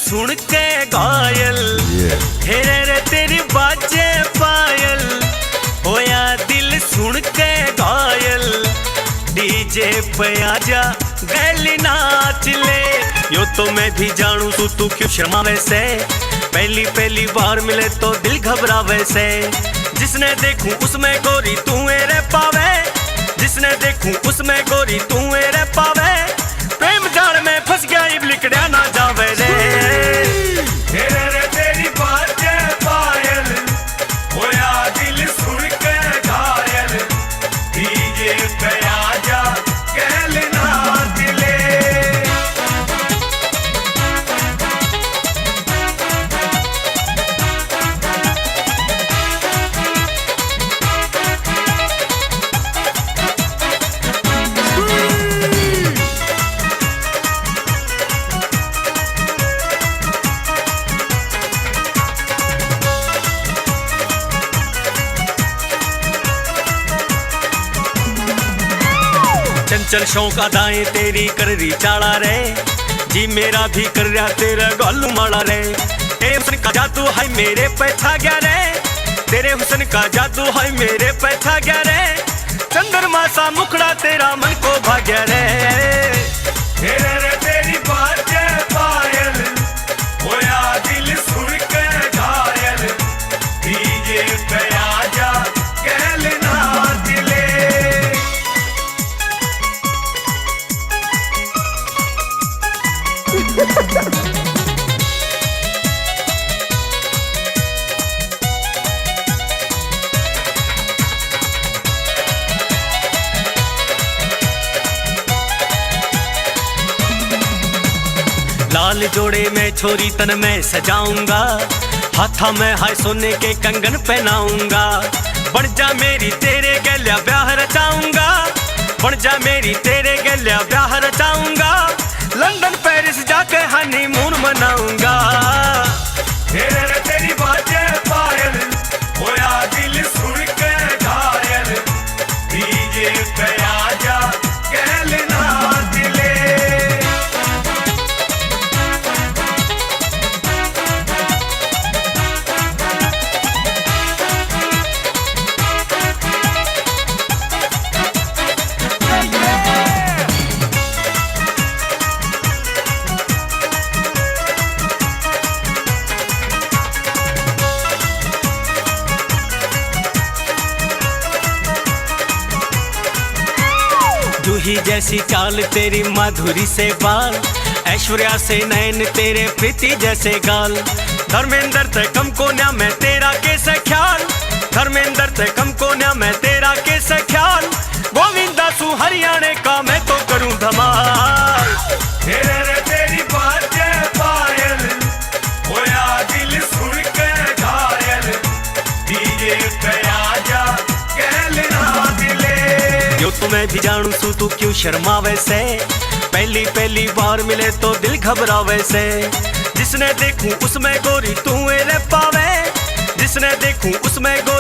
सुन के घायल, हेरे रे तेरी बाजे पायल, होया दिल सुन के घायल। डीजे पे आजा गैली नाच ले, यो तो मैं भी जानू तू क्यों शर्मावे से। पहली पहली बार मिले तो दिल घबरावे से, जिसने देखूं उसमें गोरी तू रे पावे, जिसने देखूं उसमें गोरी तू रे पावे। प्रेम जाल में फंस गया इब लिकड़िया ना जावे रे, हेरे रे तेरी बाजे पायल, होया दिल सुन के घायल। डीजे पे आजा गैल नाच ले। चंचल शौक अदाएं तेरी कर रही चाड़ा रे, जी मेरा भी कर रहा तेरा गालू माड़ा रे। ए हुस्न का जादू है मेरे पे छा गया रे, तेरे हुस्न का जादू है मेरे पे छा गया रे। चंद्रमा सा मुखड़ा तेरा मन को भाग्या रे, हेरे रे तेरी बाजे पायल, होया दिल सुन के घायल। डीजे पे आजा गैल नाच ले। लाल जोड़े में छोरी तन में सजाऊंगा, हाथा में हाय सोने के कंगन पहनाऊंगा। बन जा मेरी तेरे गलिया ब्याह रचाऊंगा, बन जा मेरी तेरे गलिया ब्याह रचाऊंगा। लंदन पेरिस जाके हनीमून मनाऊंगा, हेरे रे तेरी बाजे पायल, होया दिल सुन के घायल। डीजे पे आजा गैल नाच ले। जूही जैसी चाल तेरी माधुरी से बाल, ऐश्वर्या से नैन तेरे प्रीति जैसे गाल। धर्मेंद्र ते कम कोन्या मैं तेरा कैसे ख्याल, धर्मेंद्र ते कम कोन्या मैं तेरा कैसे ख्याल। गोविंदा सु हरियाणे का मैं तो करूं धमाल, हेरे रे तेरी बाजे पायल, होया दिल सुन के घायल। डीजे पे आजा गैल नाच ले। यो तो मैं भी जानू तू क्यों शर्मावे से, पहली पहली बार मिले तो दिल घबरावे से। जिसने देखूं उसमें गोरी तू रे पावे, जिसने देखूं उसमें गोरी